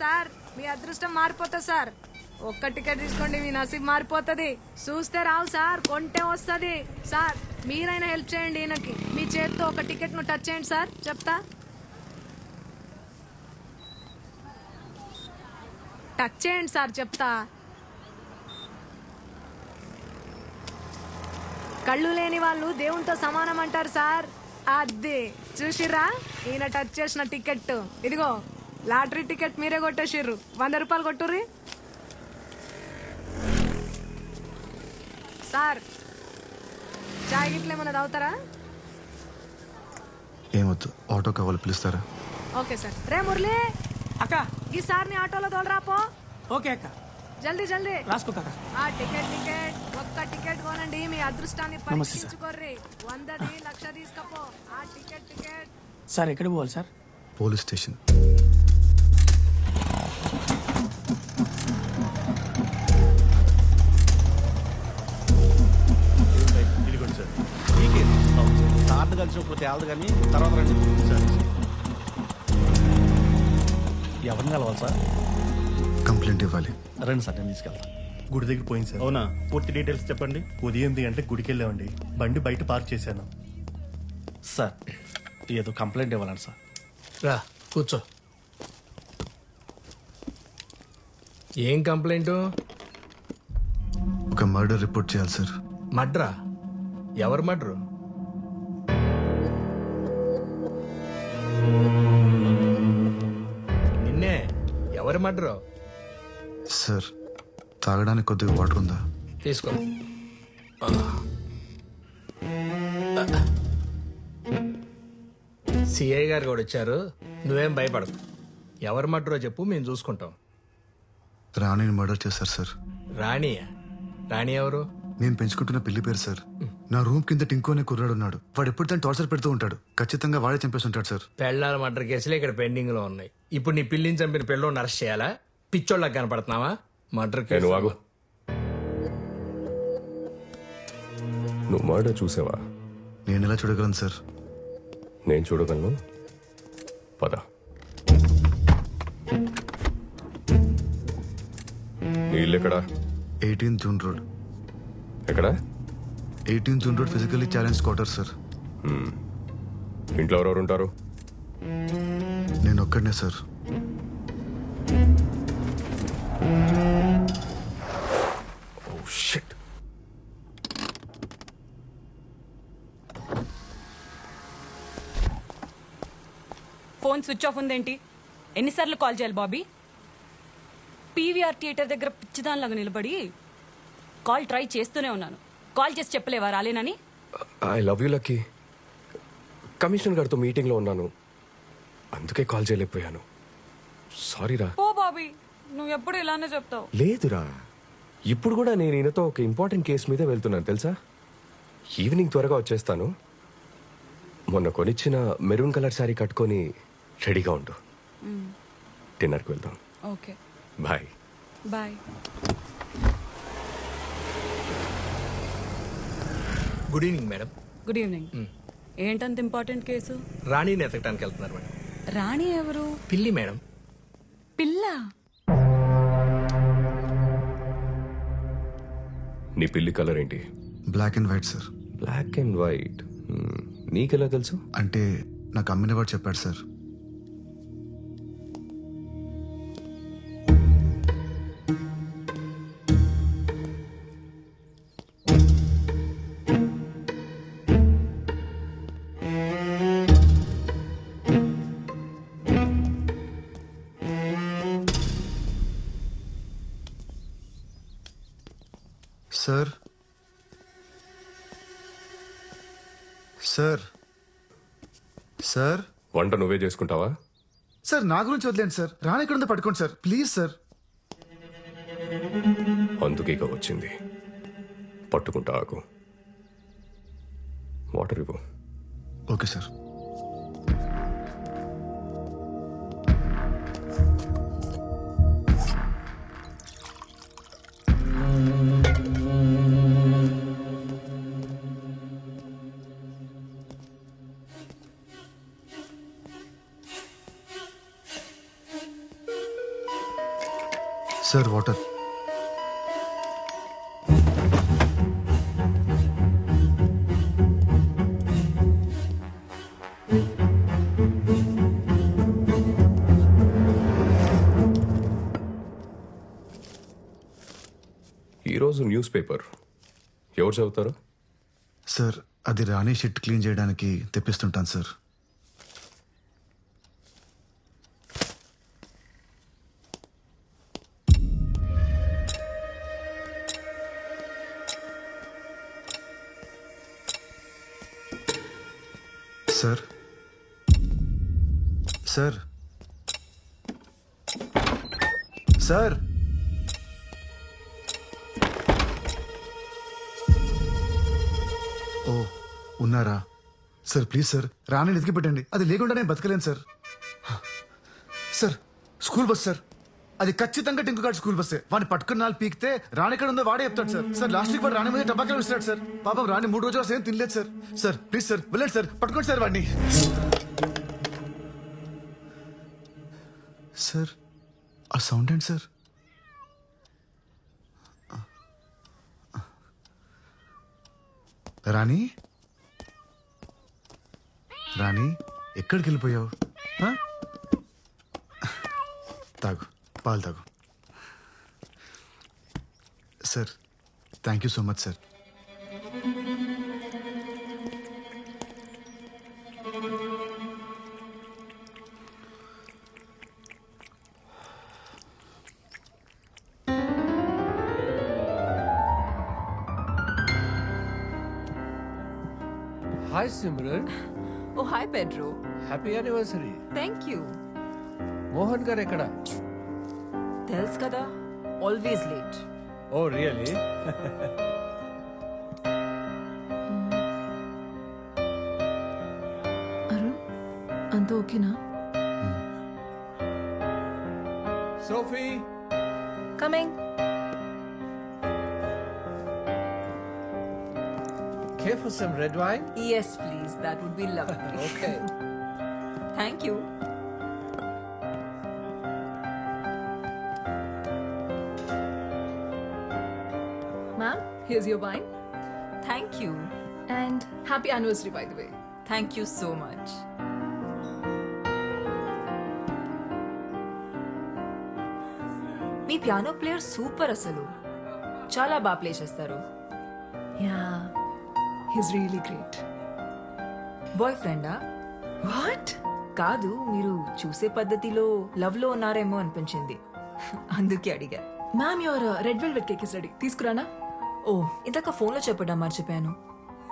Sir మీ అదృష్టం మారిపోతుంది sir. ఒక్క టికెట్ తీసుకోండి, మీ నసీబ్ మారిపోతుంది. చూస్తే రావు సార్, కొంటే వస్తుంది. సార్ మీరైనా హెల్ప్ చేయండి ఈయనకి. మీ చేతితో ఒక టికెట్ ను టచ్ చేయండి సార్, చెప్తా. టచ్ చేయండి సార్, చెప్తా. కళ్ళు లేని వాళ్ళు దేవునితో సమానం అంటారు సార్. అదే చూసిర్రా, ఈయన టచ్ చేసిన టికెట్ ఇదిగో. లాటరీ టికెట్ మీరే కొట్టేసిర్రు. 100 రూపాయలు కొట్టుర్రి సార్. చాయ్ గిట్ల ఏమన్నా తాగుతారా? ఏమొద్దు, ఆటో కావాలి, పిలుస్తారా? Okay sir. రే మురళి అక్క, ఈ సార్ని ఆటోలో తోలరాపో. ఓకే అక్క, జల్దీ జల్దీ రాసుకోక. ఆ టికెట్ ఒక్క టికెట్ కొనండి, మీ అదృష్టాన్ని పరీక్షించుకోర్రి. 100ది 1,00,000 తీసుకపో. ఆ టికెట్ సార్ ఎక్కడ పోవాలి సార్? Police station. ఇదిగోండి సార్. సార్లు కలిసినప్పుడు తేలదు కానీ తర్వాత రండి సార్. ఎవరిని కలవాలి సార్? కంప్లైంట్ ఇవ్వాలి. రండి సార్, నేను తీసుకెళ్తాను. గుడి దగ్గర పోయింది సార్. అవునా? పూర్తి డీటెయిల్స్ చెప్పండి. ఉదయం 8 గంటలకు గుడికి వెళ్ళామండి. బండి బయట పార్క్ చేశాను. సార్ ఏదో కంప్లైంట్ ఇవ్వాలండి సార్. రా కూర్చో. ఏం కంప్లైంట్? ఒక మర్డర్ రిపోర్ట్ చేయాలి సార్. మర్డరా? ఎవరు మర్డరు? నిన్నే. ఎవరు మర్డరు? సార్ తాగడానికి కొద్దిగా వాటర్ ఉందా? తీసుకో. సిఐ గారు కూడా వచ్చారు, నువ్వేం భయపడకు. ఎవరు మర్డరో చెప్పు, మేము చూసుకుంటాం. రాణిని మర్డర్ చేశారు సార్. రాణియా? రాణి ఎవరు? నేను పెంచుకుంటున్న పిల్లి పేరు సార్. నా రూమ్ కింద టింకు అనే కుర్రాడు ఉన్నాడు. వాడు ఎప్పుడు తను టార్చర్ పెడుతూ ఉంటాడు. ఖచ్చితంగా వాడే చంపేసి ఉంటాడు సార్. పెళ్ళాల మర్డర్ కేసులు ఇక్కడ పెండింగ్ లో ఉన్నాయి. ఇప్పుడు నీ పిల్లిని చంపిన పిల్లని అరెస్ట్ చేయాలా? పిచ్చోళ్ళకి కనపడుతున్నావా? Murder case. నువ్వు మర్డర్ చూసావా? నేను ఎలా చూడగలను సార్? నేను చూడగలను. పద. నీ ఇల్లు ఎక్కడా? 18 జూన్ రోడ్. ఎక్కడ? 18 June road physically challenge quarter sir. ఇంట్లో ఎవరెవరు ఉంటారు? నేను ఒక్కడనే sir. Oh shit. Phone switch off ఉందేంటి? ఎన్నిసార్లు కాల్ చేయాలి బాబీ? పీవీఆర్ థియేటర్ దగ్గర పిచ్చిదానిలాగా నిలబడి కాల్ ట్రై చేస్తూనే ఉన్నాను. కాల్ చేసి చెప్పలేవా రాలేనని? I love you Lucky. Commissioner గారితో మీటింగ్లో ఉన్నాను, అందుకే కాల్ చేయలేకపోయాను. సారీ రా. ఓ బాబీ, నువ్వు ఎప్పుడు ఇలానే చెప్తావు. లేదురా, ఇప్పుడు కూడా నేను ఈయనతో ఒక ఇంపార్టెంట్ కేసు మీద వెళ్తున్నాను తెలుసా. ఈవినింగ్ త్వరగా వచ్చేస్తాను. మొన్న కొనిచ్చిన మెరూన్ కలర్ శారీ కట్టుకొని రెడీగా ఉండు. డిన్నర్కి వెళ్దాం. Okay bye. Bye. Good evening madam. Good evening. ఏంటంత ఇంపార్టెంట్ కేసు? రాణిని ఎతకడానికి వెళ్తున్నారు మేడం. రాణి ఎవరు? పిల్లి మేడం. పిల్ల? నీ పిల్లి కలర్ ఏంటి? Black and white sir. Black and white. నీకెలా తెలుసు? అంటే నాకు అమ్మిన వాడు చెప్పాడు సార్. సార్ సార్ సార్ వంట నువ్వే చేసుకుంటావా? సార్ నా గురించి వదిలేండి సార్. రాని ఎక్కడ ఉందో పట్టుకోండి సార్, ప్లీజ్ సార్. అందుకే ఇక వచ్చింది. పట్టుకుంటా ఆకు. వాటర్ ఇవ్వు. Okay sir. Sir water. ఈరోజు న్యూస్ పేపర్ ఎవరు చదువుతారు? సార్ అది రాణి షిట్ క్లీన్ చేయడానికి తెప్పిస్తుంటాను సార్. సార్ సార్ సార్ ఓ ఉన్నారా సార్? ప్లీజ్ సార్ రాణిని ఎతికి పెట్టండి. అది లేకుండా నేను బతకలేను sir. Sir school bus sir, అది ఖచ్చితంగా టింకుగాడు స్కూల్ బస్సే. వాడిని పట్టుకున్న నాలుగు పీకితే రాణి ఎక్కడ ఉందో వాడే చెప్తాడు సార్. సార్ లాస్ట్ వీక్ వాడు రాణి మీద టబాకాలు ఇస్తాడు సార్. పాపం రాణి 3 రోజులు ఏం తినలేదు సార్. సార్ ప్లీజ్ సార్ వెళ్ళండి సార్, పట్టుకోండి సార్ వాడిని. సార్ ఆ సౌండ్ ఏంటి సార్? రాణి రాణి ఎక్కడికి వెళ్ళిపోయావు? తాగు, పాలు తాగు. Sir thank you so much sir. Hi Simran. Oh hi Pedro. Happy anniversary. Thank you. Mohan గారు ఎక్కడ? తెలుసు కదా, always late. Oh really? Arun అంత ఓకేనా? Sophie. Coming. Care for some red wine? Yes please, that would be lovely. Okay. Thank you. Ma'am, here's your wine. Thank you. And happy anniversary, by the way. Thank you so much. మీ piano player super, అసలు చాలా బాగా play చేస్తారు. Yeah, he's really great. Boy ఫ్రెండా? What? కాదు, మీరు చూసే పద్ధతిలో లవ్ లో ఉన్నారేమో అనిపించింది, అందుకే అడిగా. Ma'am, your red velvet cake is ready. తీసుకురానా? ఓ, ఇందాక ఫోన్ లో చెప్పడం మర్చిపోయాను.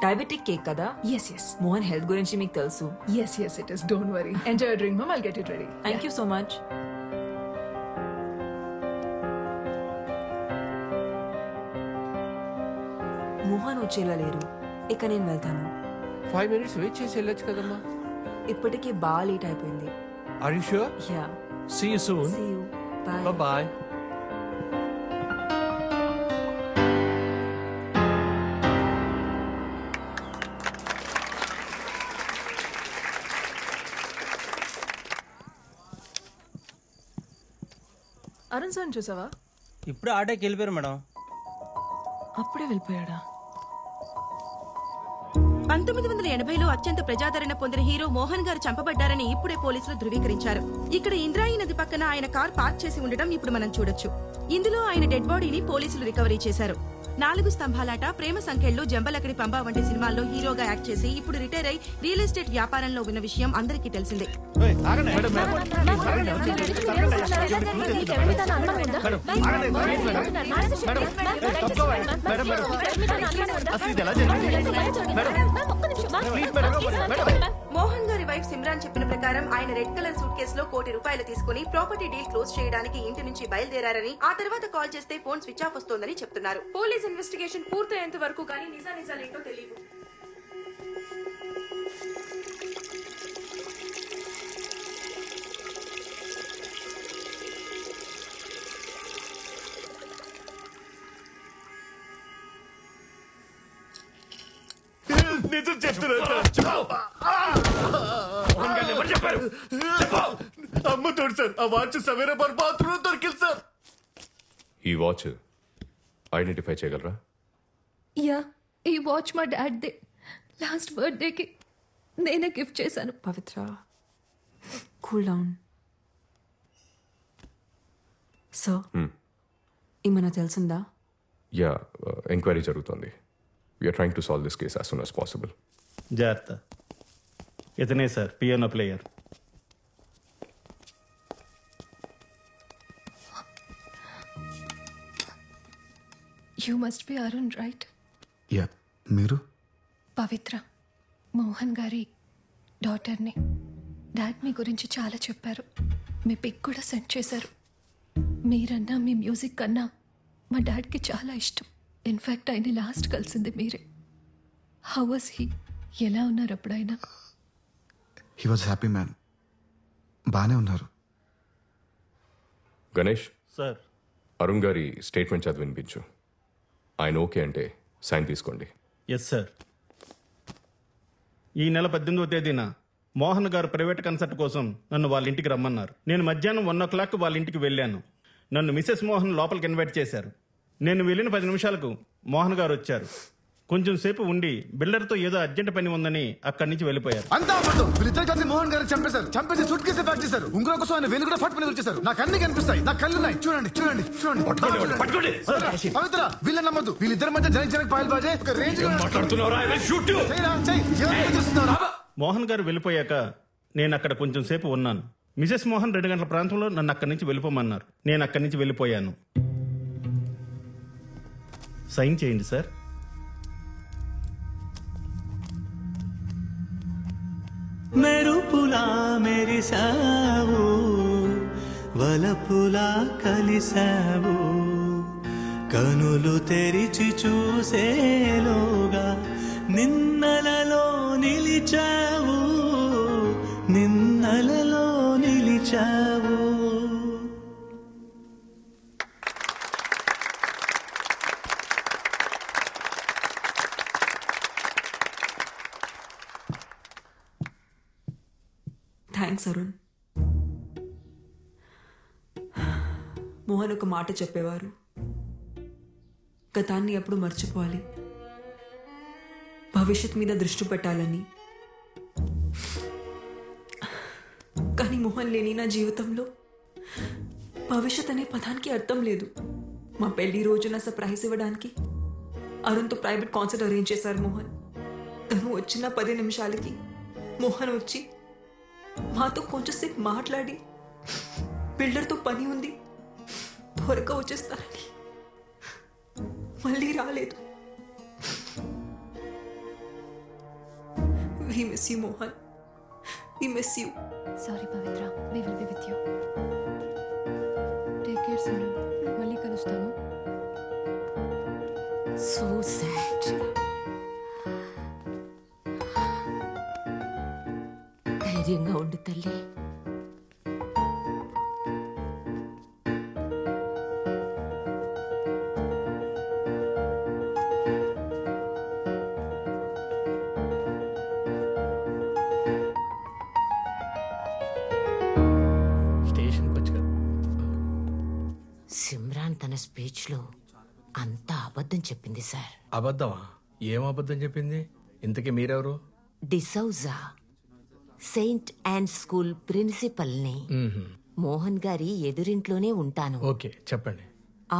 డయాబెటిక్ కేక్ కదా? Yes, yes. మోహన్ హెల్త్ గురించి మీకు తెలుసు. Yes, yes, it is. Don't worry. Enjoy your drink, ma'am. I'll get it ready. Thank you so much. Mohan వచ్చేలా లేరు, ఇక నేను వెళ్తాను. 5 minutes wait చేసి వెళ్ళొచ్చు కదమ్మా. ఇప్పటికే బాగా లేట్ అయిపోయింది. Are you sure? Yeah, See you soon. See you, bye. Bye bye. Arun sir చూసావా? ఇప్పుడు ఆటోకి వెళ్ళిపోయారు మేడం. అప్పుడే వెళ్ళిపోయాడా? 1980లో అత్యంత ప్రజాదరణ పొందిన హీరో మోహన్ గారు చంపబడ్డారని ఇప్పుడే పోలీసులు ధృవీకరించారు. ఇక్కడ ఇంద్రాయి నది పక్కన ఆయన కార్ పార్క్ చేసి ఉండడం ఇప్పుడు మనం చూడొచ్చు. ఇందులో ఆయన డెడ్ బాడీని పోలీసులు రికవరీ చేశారు. 4 స్తంభాలాట, ప్రేమ సంఖ్యలు, జంబలకడి పంబా వంటి సినిమాల్లో హీరోగా యాక్ట్ చేసి ఇప్పుడు రిటైర్ అయి రియల్ ఎస్టేట్ వ్యాపారంలో ఉన్న విషయం అందరికీ తెలిసిందే. మోహన్ గారి వైఫ్ సిమ్రాన్ చెప్పిన ప్రకారం ఆయన రెడ్ కలర్ సూట్ కేసులో ₹1 కోటి తీసుకుని ప్రాపర్టీ డీల్ క్లోజ్ చేయడానికి ఇంటి నుంచి బయలుదేరారని, ఆ తర్వాత కాల్ చేస్తే ఫోన్ స్విచ్ ఆఫ్ వస్తోందని చెప్తున్నారు. పోలీస్ ఇన్వెస్టిగేషన్ పూర్తయ్యేంత వరకు కానీ నిజాలేంటో తెలియదు. నిజం చెప్తున్నా. అమ్మ తోడు సార్, ఆ వాచ్ సవేరా బాత్రూమ్ దొరికింది సార్. ఈ వాచ్ ఐడెంటిఫై చేయగలరా? యా, ఈ వాచ్ మా డాడ్దే. లాస్ట్ బర్త్డేకి నేనే గిఫ్ట్ చేశాను. పవిత్ర, కూల్ డౌన్. సో ఏమైనా తెలిసిందా? యా, ఎంక్వైరీ జరుగుతోంది. We're trying to solve this case as soon as possible. జాగ్రత్త. ఇతనే sir piano player. You must be Arun, right? Yeah, మీరు? పవిత్ర, మోహన్ గారి డాటర్ని. డాడ్ మీ గురించి చాలా చెప్పారు. మీ పిక్ కూడా సెండ్ చేశారు. మీరన్నా మీ మ్యూజిక్ కన్నా మా డాడ్కి చాలా ఇష్టం. ఇన్ఫ్యాక్ట్ ఆయన లాస్ట్ కలిసింది మీరే. How was he? ఎలా ఉన్నారు అప్పుడైనా? He was happy man. బాగానే ఉన్నారు. గణేష్ సార్, అరుణ్ గారి స్టేట్మెంట్ చదివి వినిపించు. ఆయన ఓకే అంటే సైన్ తీసుకోండి. Yes sir. ఈ నెల 18వ తేదీన మోహన్ గారు ప్రైవేట్ కన్సర్ట్ కోసం నన్ను వాళ్ళ ఇంటికి రమ్మన్నారు. నేను మధ్యాహ్నం 1 o'clock వాళ్ళ ఇంటికి వెళ్ళాను. నన్ను మిసెస్ మోహన్ లోపలికి ఇన్వైట్ చేశారు. నేను వెళ్ళిన 10 నిమిషాలకు మోహన్ గారు వచ్చారు. కొంచెం సేపు ఉండి బిల్డర్తో ఏదో అర్జెంట్ పని ఉందని అక్కడి నుంచి వెళ్ళిపోయారు. అంతా అబద్ధం. వీళ్ళిద్దరు కలిసి మోహన్ గారిని చంపేశారు. చంపేసి సూట్ కేసు ప్యాక్ చేశారు. ఉంగరం కోసం ఆయన వేలు కూడా ఫట్ పని వచ్చేసారు. నాకు అన్ని కనిపిస్తాయి. నా కళ్ళున్నాయి. చూడండి చూడండి చూడండి. పవిత్ర, వీళ్ళని నమ్మద్దు. వీళ్ళిద్దరి మధ్య జనక్ పాయల్ బాజే ఒక రేంజ్. మోహన్ గారు వెళ్ళిపోయాక నేను అక్కడ కొంచెం సేపు ఉన్నాను. మిసెస్ మోహన్ 2 గంటల ప్రాంతంలో నన్ను అక్కడి నుంచి వెళ్ళిపోమన్నారు. నేను అక్కడి నుంచి వెళ్ళిపోయాను. సైన్ చేయండి సార్. మెరుపులా మెరిసావు, వలపులా కలిసావు, కనులు తెరిచి చూసేలోగా నిన్నలలో నిలిచావు, నిన్నలలో నిలిచావు. థ్యాంక్స్ అరుణ్. మోహన్ ఒక మాట చెప్పేవారు, గతాన్ని ఎప్పుడు మర్చిపోవాలి, భవిష్యత్ మీద దృష్టి పెట్టాలని. కానీ మోహన్ లేని నా జీవితంలో భవిష్యత్ అనే పదానికి అర్థం లేదు. మా పెళ్లి రోజున సర్ప్రైజ్ ఇవ్వడానికి అరుణ్తో ప్రైవేట్ కాన్సర్ట్ అరేంజ్ చేశారు మోహన్. తను వచ్చిన 10 నిమిషాలకి మోహన్ వచ్చి మాతో కొంచెంసేపు మాట్లాడి బిల్డర్తో పని ఉంది త్వరగా వచ్చేస్తారని మళ్ళీ రాలేదు. We miss you, Mohan. We miss you. Sorry, Pavitra. We will be with you. Take care, Simran. మళ్ళీ కలుస్తాను. So sad. ధైర్యంగా ఉండు తల్లి. సిమ్రాన్ తన స్పీచ్ లో అంతా అబద్ధం చెప్పింది సార్. అబద్ధమా? ఏం అబద్ధం చెప్పింది? ఇంతకీ మీరెవరు? డిసౌజా, సెయింట్ అండ్ స్కూల్ ప్రిన్సిపల్ని. మోహన్ గారి ఎదురింట్లోనే ఉంటాను. ఓకే, చెప్పండి.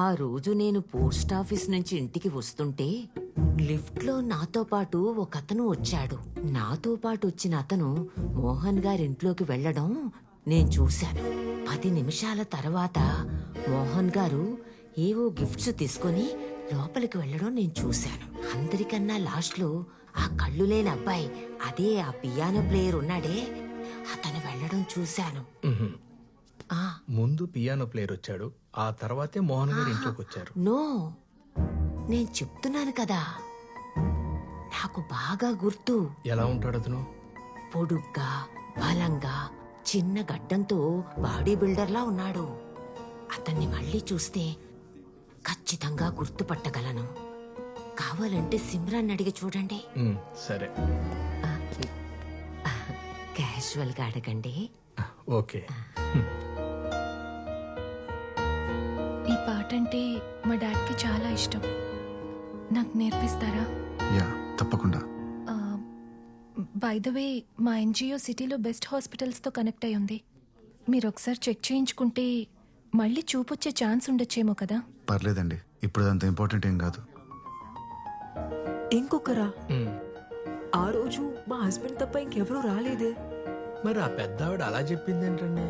ఆ రోజు నేను పోస్ట్ ఆఫీస్ నుంచి ఇంటికి వస్తుంటే లిఫ్ట్ లో నాతో పాటు ఒక అతను వచ్చాడు. నాతో పాటు వచ్చిన అతను మోహన్ గారి ఇంట్లోకి వెళ్లడం నేను చూశాను. 10 నిమిషాల తర్వాత మోహన్ గారు ఏవో గిఫ్ట్స్ తీసుకొని లోపలికి వెళ్లడం నేను చూశాను. అందరికన్నా లాస్ట్ లో ఆ కళ్ళు లేని అబ్బాయి, అదే ఆ పియానో ప్లేయర్ ఉన్నాడే, అతను వెళ్లడం చూశాను. ముందు పియానో ప్లేయర్ వచ్చాడు, ఆ తర్వాతే మోహన్ గారు ఇంట్లోకి వచ్చారు. నో, నేను చెప్తున్నాను కదా, నాకు బాగా గుర్తు. ఎలా ఉంటాడు అతను? పొడుగ్గా, బలంగా, చిన్న గడ్డంతో బాడీ బిల్డర్లా ఉన్నాడు. అతన్ని మళ్ళీ చూస్తే ఖచ్చితంగా గుర్తుపట్టగలను. కావాలంటే సిమ్రాన్ అడిగి చూడండి. సరే, క్యాజువల్ గా అడగండి. ఓకే. ఈ పాట అంటే మా డాడ్కి చాలా ఇష్టం. నాకు నేర్పిస్తారా? యా, తప్పకుండా. బై ద వే, మా ఎన్జిఓ సిటీలో బెస్ట్ హాస్పిటల్స్తో కనెక్ట్ అయి ఉంది. మీరు ఒకసారి చెక్ చేయించుకుంటే మళ్ళీ చూపొచ్చే ఛాన్స్ ఉండొచ్చేమో కదా. పర్లేదండి, ఇప్పుడు అంత ఇంపార్టెంట్ ఏం కాదు. ఇంకొకరా? ఆ రోజు మా హస్బెండ్ తప్ప ఇంకెవరూ రాలేదే. మరి ఆ పెద్ద ఆవిడ అలా చెప్పింది ఏంటండి?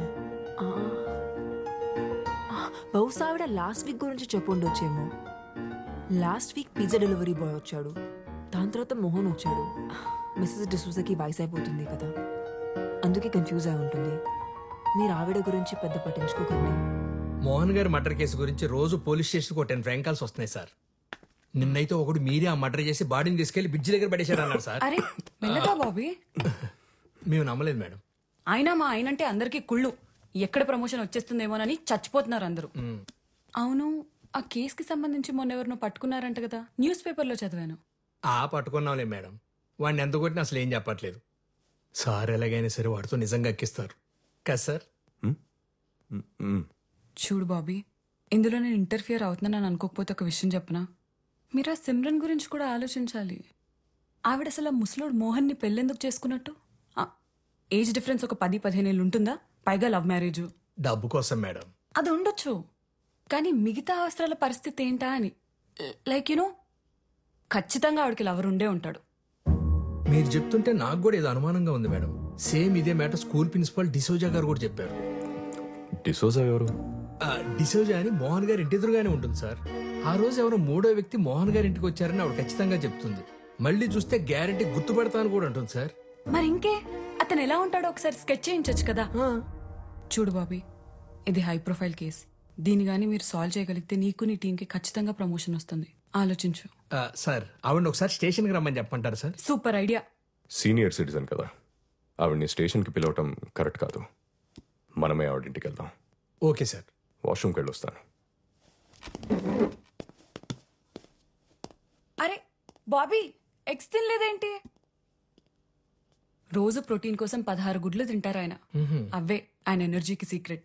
బహుశా ఆవిడ లాస్ట్ వీక్ గురించి చెప్పుండొచ్చేమో. Last week pizza delivery boy వచ్చాడు, దాని తర్వాత మోహన్ వచ్చాడు. మిస్సెస్ డిసూజాకి వయసు అయిపోతుంది కదా, అందుకే కన్ఫ్యూజ్ అయి ఉంటుంది. మీరు ఆవిడ గురించి పెద్ద పట్టించుకోకండి. మోహన్ గారి మర్డర్ కేసు గురించి రోజు పోలీస్ స్టేషన్కి ఒక 10 ఫ్రాంక్ కాల్స్ వస్తున్నాయి సార్. నిన్నైతే ఒకడు మీరే ఆ మర్డర్ చేసి బాడీని తీసుకెళ్లి బ్రిడ్జ్ దగ్గర పడేశాడు అన్నారు సార్. అరే మెల్లగా బాబీ. మేము నమ్మలేదు మేడం. అయినా మా ఆయనంటే అందరికీ కుళ్ళు. ఎక్కడ ప్రమోషన్ వచ్చేస్తుందేమోనని చచ్చిపోతున్నారు అందరూ. అవును, ఆ కేసుకి సంబంధించి మొన్న ఎవరినో పట్టుకున్నారంట కదా, న్యూస్ పేపర్లో చదివాను. పట్టుకున్నాంలే మేడం. వాడిని ఎంత కొట్టినా అసలు ఏం చెప్పట్లేదు. సార్ ఎలాగైనా సరే వాడితో నిజంగా ఎక్కిస్తారు కదా సార్. చూడు బాబీ, ఇందులో నేను ఇంటర్ఫియర్ అవుతున్నానని అనుకోకపోతే ఒక విషయం చెప్పనా? మీరు ఆ సిమ్రన్ గురించి కూడా ఆలోచించాలి. ఆవిడ అసలు ఆ ముసలోడు మోహన్ని పెళ్ళెందుకు చేసుకున్నట్టు? ఏజ్ డిఫరెన్స్ ఒక 10-15 ఏళ్ళు ఉంటుందా? పైగా లవ్ మ్యారేజ్. డబ్బు కోసం మేడం. అది ఉండొచ్చు, కానీ మిగతా అవసరాల పరిస్థితి ఏంటా అని. లైక్ యూనో, ఖచ్చితంగా ఆవిడకి లవర్ ఉండే ఉంటాడు. మీరు చెప్తుంటే నాకు కూడా ఏదో అనుమానంగా ఉంది మేడం. సేమ్ ఇదే మ్యాటర్ స్కూల్ ప్రిన్సిపల్ డిసోజా గారు కూడా చెప్పారు. డిసోజా ఎవరు? డిసోజా అని మోహన్ గారి ఇంటి ఎదురుగానే ఉంటుంది సార్. ఆ రోజు ఎవరో 3వ వ్యక్తి మోహన్ గారి ఇంటికి వచ్చారని ఆవిడ ఖచ్చితంగా చెప్తుంది. మళ్ళీ చూస్తే గ్యారెంటీ గుర్తుపడతాను కూడా అంటుంది సార్. మరి ఇంకే, అతను ఎలా ఉంటాడో ఒకసారి స్కెచ్ చేయించచ్చు కదా. చూడు బాబీ, ఇది హై ప్రొఫైల్ కేస్. దీని గానీ మీరు సాల్వ్ చేయగలిగితే నీకు నీ టీంకి ఖచ్చితంగా ప్రమోషన్ వస్తుంది. ఆలోచించు. సార్ ఆవిడ ఒకసారి స్టేషన్కి రమ్మని చెప్పంటారు సార్. Super idea. సీనియర్ సిటిజన్ కదా, ఆవిడ్ని స్టేషన్కి పిలవటం కరెక్ట్ కాదు. మనమే ఆవిడింటికి వెళ్దాం. Okay sir. వాష్రూమ్కి వెళ్ళొస్తాను. అరే బాబీ, ఎగ్స్ తినలేదేంటి? రోజు ప్రోటీన్ కోసం 16 గుడ్లు తింటారు ఆయన. అవే ఆయన ఎనర్జీకి సీక్రెట్.